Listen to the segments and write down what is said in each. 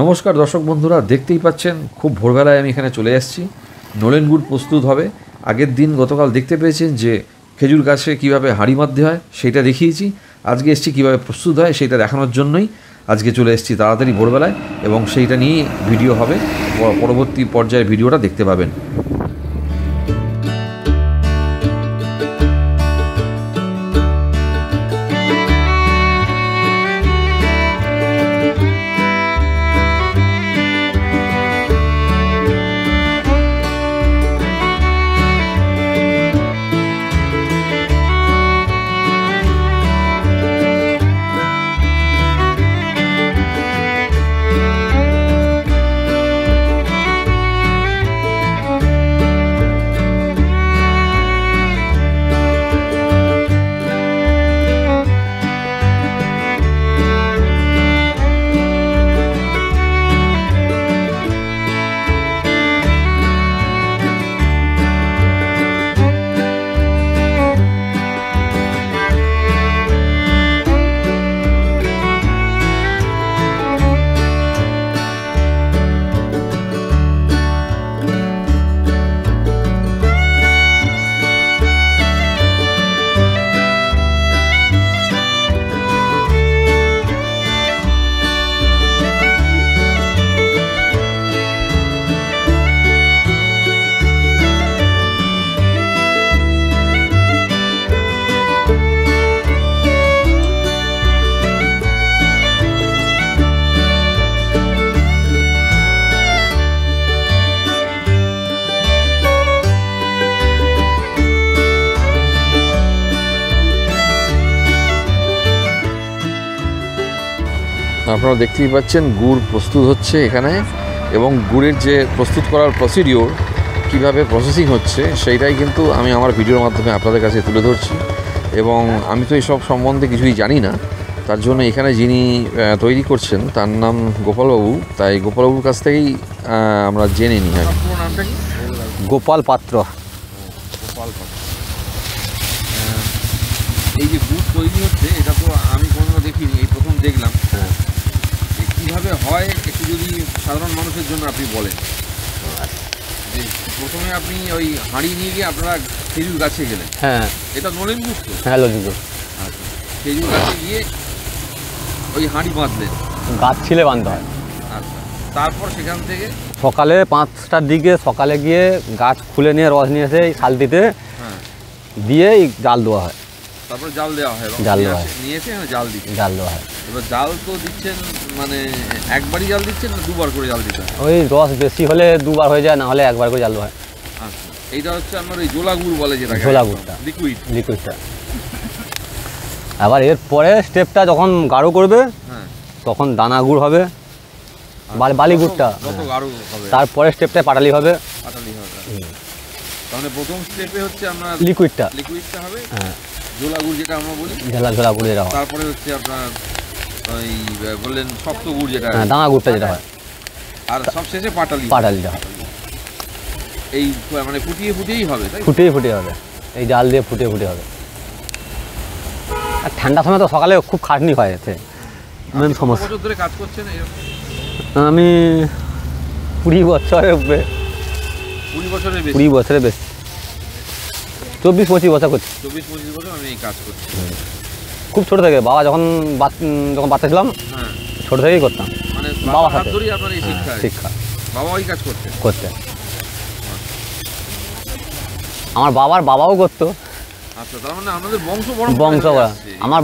নমস্কার দর্শক বন্ধুরা, দেখতেই পাচ্ছেন খুব ভোরবেলায় আমি এখানে চলে আসছি। নলেন গুড় প্রস্তুত হবে। আগের দিন গতকাল দেখতে পেয়েছেন যে খেজুর গাছে কীভাবে হাঁড়ি মারতে হয় সেটা দেখিয়েছি। আজকে এসেছি কীভাবে প্রস্তুত হয় সেটা দেখানোর জন্যই আজকে চলে এসেছি তাড়াতাড়ি ভোরবেলায়, এবং সেইটা নিয়েই ভিডিও হবে। পরবর্তী পর্যায়ের ভিডিওটা দেখতে পাবেন। আপনারা দেখতেই পাচ্ছেন গুড় প্রস্তুত হচ্ছে এখানে, এবং গুড়ের যে প্রস্তুত করার প্রসিডিওর কীভাবে প্রসেসিং হচ্ছে সেইটাই কিন্তু আমি আমার ভিডিওর মাধ্যমে আপনাদের কাছে তুলে ধরছি। এবং আমি তো এইসব সম্বন্ধে কিছুই জানি না, তার জন্য এখানে যিনি তৈরি করছেন তার নাম গোপালবাবু। তাই গোপালবাবুর কাছ থেকেই আমরা জেনে নিই। নামটা কি? গোপাল পাত্র। গোপাল পাত্র। এই যে গুড় তৈরি হচ্ছে এটা তো আমি কোনো দেখিনি, এই প্রথম দেখলাম। কীভাবে হয় একটু যদি সাধারণ মানুষের জন্য আপনি বলেন। যে প্রথমে আপনি ওই হাঁড়ি নিয়ে গিয়ে আপনারা খেজুর গাছে গেলেন। হ্যাঁ, এটা নলেন গুড় তো? হ্যাঁ, নলেন গুড়। আচ্ছা, খেজুর গাছে গিয়ে ওই হাঁড়ি বাঁধলেন। গাছ ছিলে বাঁধতে হয়। আচ্ছা, তারপর সেখান থেকে সকালে 5টার দিকে সকালে গিয়ে গাছ খুলে নিয়ে রস নিয়ে এসে এই শালটিতে দিয়ে জাল দেওয়া হয়। তারপরে জাল দেওয়া হয়। জাল দেওয়া হয়, নিয়ে এসে জাল দিচ্ছেন। জাল দেওয়া হয়। এবার জাল তো দিচ্ছেন, মানে একবারই জাল দিচ্ছেন না দুবার করে জাল দিতে হয়? ওই রস বেশি হলে দুবার হয়ে যায়, না হলে একবার করে জাল দেওয়া হয়। আচ্ছা, এইটা হচ্ছে আপনার ওই জোলা গুড় বলে যেটা, ঝোলা গুড়টা, লিকুইডটা। আবার এরপরে স্টেপটা যখন গাঢ় করবে তখন দানা গুড় হবে, বালি গুড়টা। তারপরে স্টেপটা পাটালি হবে। তাহলে প্রথম স্টেপে হচ্ছে আপনার লিকুইডটা হবে। হ্যাঁ, ঝোলা গুড় যেটা আমরা বলি, ঝোলা গুড় যেটা হয়। তারপরে হচ্ছে আপনার ওই বললেন শক্ত গুড় যেটা, দানা গুড়টা যেটা হয়। আর সব শেষে পাটালিটা হয়। এই মানে ফুটিয়েই হবে, তাই? ফুটিয়ে হবে, এই জাল দিয়ে ফুটিয়ে হবে। আর ঠান্ডার সময় তো সকালে খুব খাটনি হয় এতে। মেন সমস্যা। কত বছর ধরে কাজ করছেন? আমি 20 বছরের উপরে। 20 বছরের বেশি। 24-25 বছর করছি। 24-25 বছর আমি এই কাজ করছি। খুব ছোট থেকে, বাবা যখন বাচ্চা ছিলাম ছোট থেকেই করতাম। মানে বাবার হাত ধরেই আপনার এই শিক্ষা? বাবা ওই কাজ করতে। আমার বাবাও করতো। আচ্ছা, তার মানে আমাদের বংশ আমার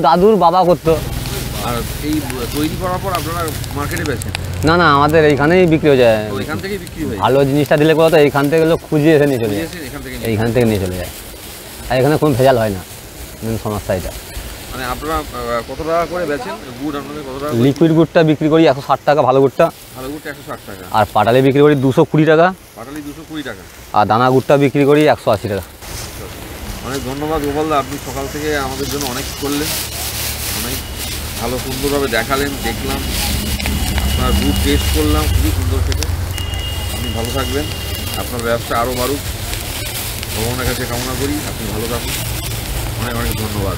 দাদুর বাবা করতো। আর এই তৈরি করার পর আপনারা মার্কেটে বেচেন? না, আমাদের এইখানেই বিক্রি হয়ে যায়। এখান থেকেই বিক্রি হয়? ভালো জিনিসটা দিলে করে তো এইখান থেকে লোক খুঁজে এসে নিয়ে চলে যায়। এইখান থেকে নিয়ে চলে যায়। আর এখানে কোনো ভেজাল হয় না, মেন সমস্যা এটা। মানে আপনারা কত টাকা করে বেচেন গুড়? আপনাদের কত টাকা? লিকুইড গুড়টা বিক্রি করি 160 টাকা, ভালো গুড়টা 160 টাকা। আর পাটালি বিক্রি করি 220 টাকা। পাটালি 220 টাকা। আর দানা গুড়টা বিক্রি করি 180 টাকা। অনেক ধন্যবাদ গোপালদা, আপনি সকাল থেকে আমাদের জন্য অনেক করলেন, অনেক ভালো সুন্দরভাবে দেখালেন, দেখলাম আপনার গুড় টেস্ট করলাম, খুবই সুন্দর খেতে। আপনি ভালো থাকবেন, আপনার ব্যবসা আরও বাড়ুক, ভগবানের কাছে কামনা করি। আপনি ভালো থাকুন, অনেক অনেক ধন্যবাদ।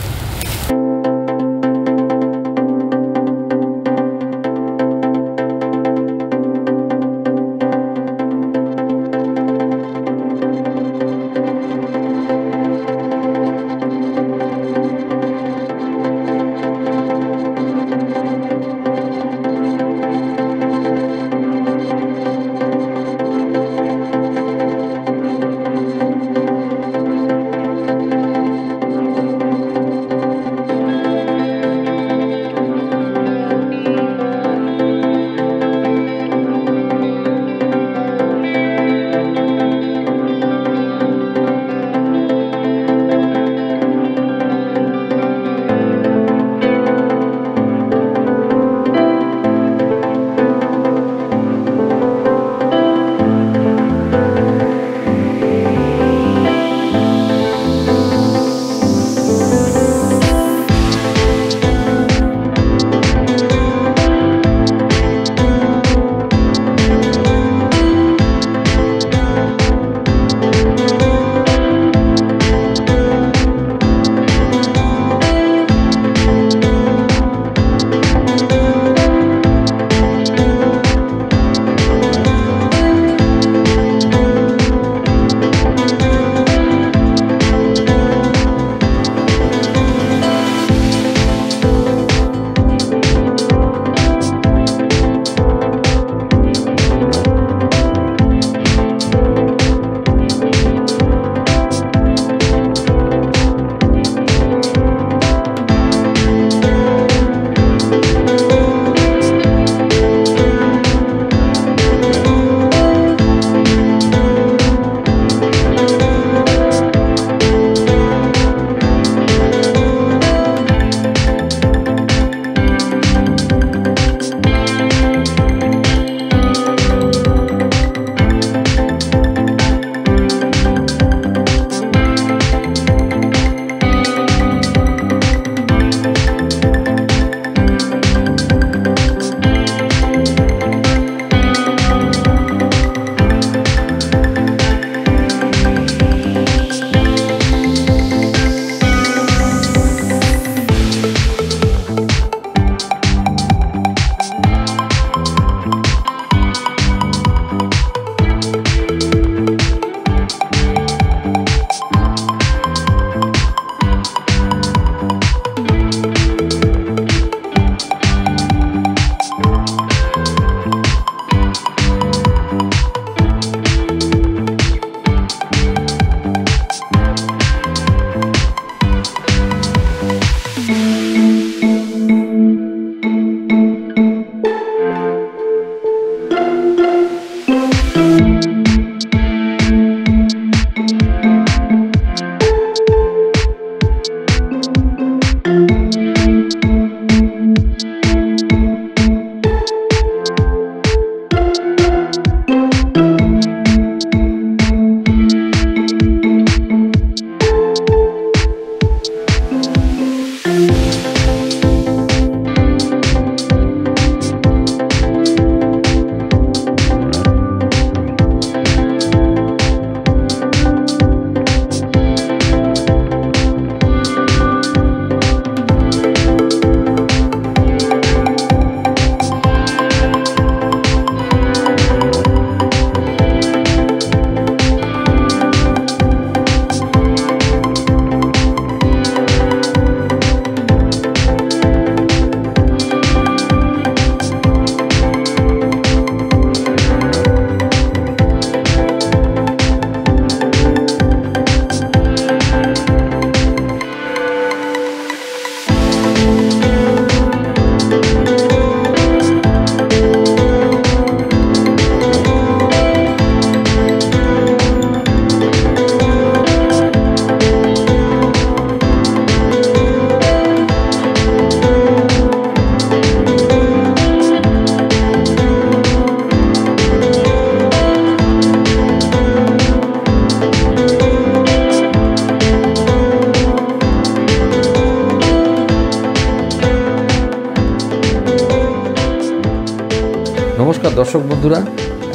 নমস্কার দর্শক বন্ধুরা,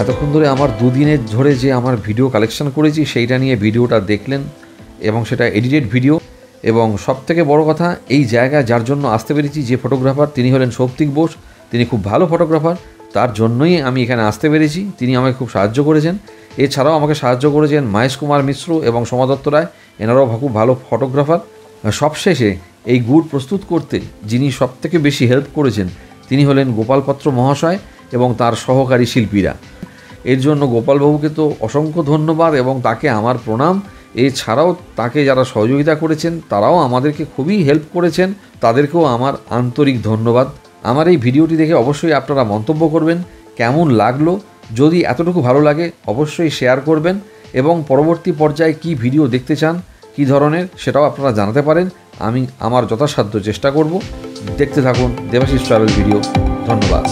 এতক্ষণ ধরে আমার দুদিনের ধরে যে আমার ভিডিও কালেকশন করেছি সেইটা নিয়ে ভিডিওটা দেখলেন এবং সেটা এডিটেড ভিডিও। এবং সবথেকে বড় কথা, এই জায়গায় যার জন্য আসতে পেরেছি যে ফটোগ্রাফার তিনি হলেন সৌপ্তিক বোস। তিনি খুব ভালো ফটোগ্রাফার, তার জন্যই আমি এখানে আসতে পেরেছি। তিনি আমাকে খুব সাহায্য করেছেন। এছাড়াও আমাকে সাহায্য করেছেন মহেশ কুমার মিশ্র এবং সোমা দত্ত রায়, এনারাও খুব ভালো ফটোগ্রাফার। সবশেষে এই গুড় প্রস্তুত করতে যিনি সবথেকে বেশি হেল্প করেছেন তিনি হলেন গোপাল পাত্র মহাশয় এবং তার সহকারী শিল্পীরা। এর জন্য গোপালবাবুকে তো অসংখ্য ধন্যবাদ এবং তাকে আমার প্রণাম। এছাড়াও তাকে যারা সহযোগিতা করেছেন তারাও আমাদেরকে খুবই হেল্প করেছেন, তাদেরকেও আমার আন্তরিক ধন্যবাদ। আমার এই ভিডিওটি দেখে অবশ্যই আপনারা মন্তব্য করবেন কেমন লাগলো। যদি এতটুকু ভালো লাগে অবশ্যই শেয়ার করবেন এবং পরবর্তী পর্যায়ে কি ভিডিও দেখতে চান, কী ধরনের, সেটাও আপনারা জানাতে পারেন। আমি আমার যথাসাধ্য চেষ্টা করব। দেখতে থাকুন দেবাশিস ট্রাভেল ভিডিও। ধন্যবাদ।